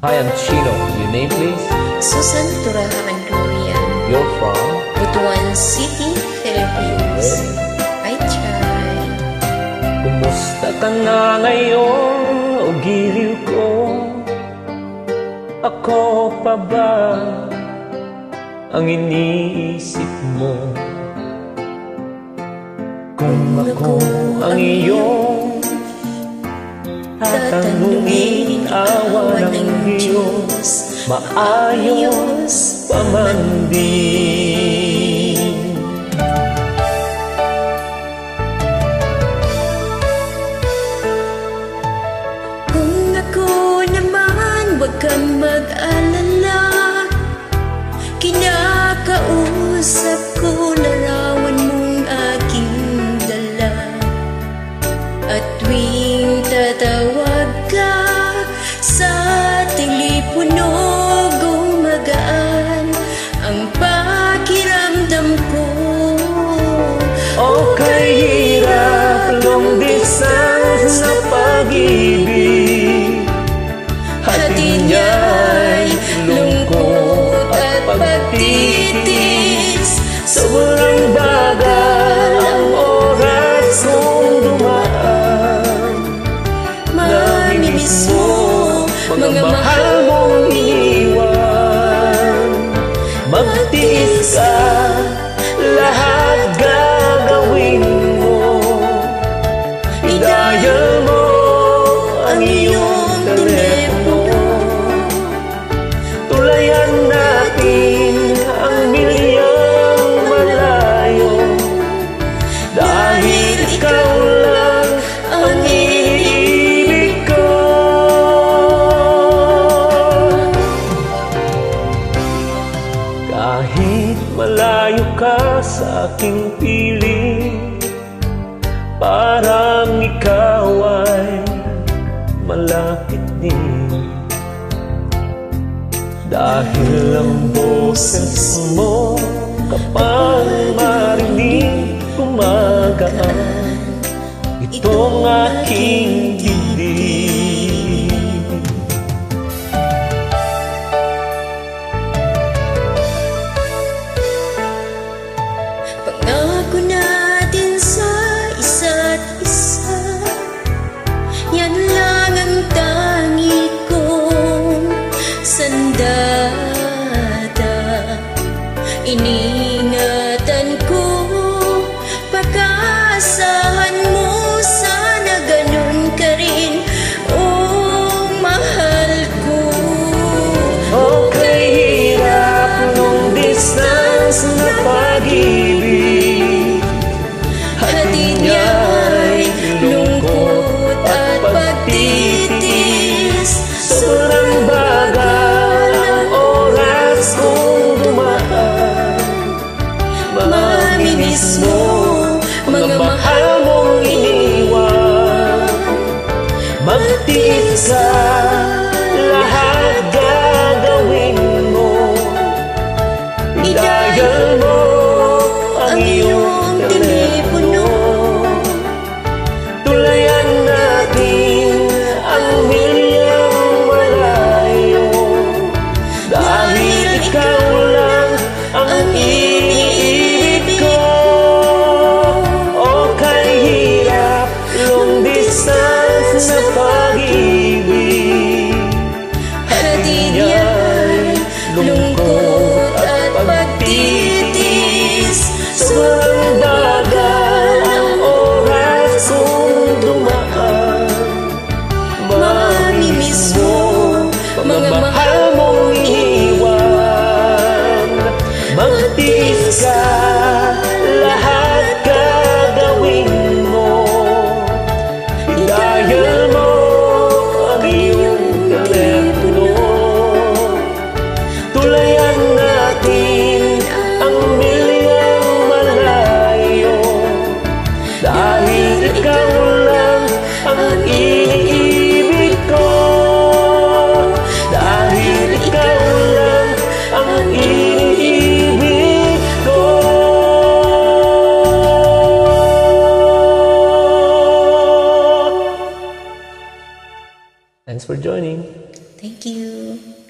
Hi, I'm Chino. Your name, please? Susan Turahan Gloria, You're from? Butuan City, Philippines. I try. Kumusta ka na ngayon, o giliw ko? Ako pa ba ang iniisip mo? Kung ako ang iyong tatanungin, awa ng Diyos, maayos pa man din. Kung ako naman, huwag kang mag-alala. Kinakausap ko, larawan mong aking dala. At tuwing tatawag ka sa telepono, gumagaan ang pakiramdam ko. Okay, hirap, long distance na pag-ibig. Hatid niya'y lungkot at pagtitis. Sobrang bagal ang oras kong dumaan. Namimiss mo mga mahal mong iniwan. Magtiis ka, lahat gagawin mo. I-dial mo ang iyong telepono. Tulayan natin ang milyang malayo. Dahil ikaw lang ang iniibig ko. Kahit malayo ka sa aking piling, parang ikaw ay malapit din. Dahil ang boses mo kapag marinig, gumagaan itong aking dibdib. Pangako natin sa isa't isa, yan lang ang tangi kong sandata. Iningatan ko, pag-aasahan mo, sana ganun ka rin, oh mahal ko. Okay, hirap, long distance na pag-ibig. Hatid niya'y lungkot at pagtitis. Sobrang bagal ang oras kong dumaan. Mamimiss mo mga mahal mong iniwan. Magtiis ka, lahat gagawin mo. I-dial mo ang iyong telepono. Tulayan natin ang milyang malayo. Dahil ikaw lang ang iniibig ko. O kahirap, long distance na pag-ibig. Hatid niya'y lungkot at pagtitis. Sobrang bagal ang oras kong dumaan. Mamimiss mo mga mahal mong iniwan. Magtiis ka, lahat gagawin mo. I-dial mo ang iyong telepono. Tulayan natin ang milyang malayo. Dahil ikaw lang ang iniibig ko. Dahil ikaw lang ang iniibig ko. Thanks for joining. Thank you.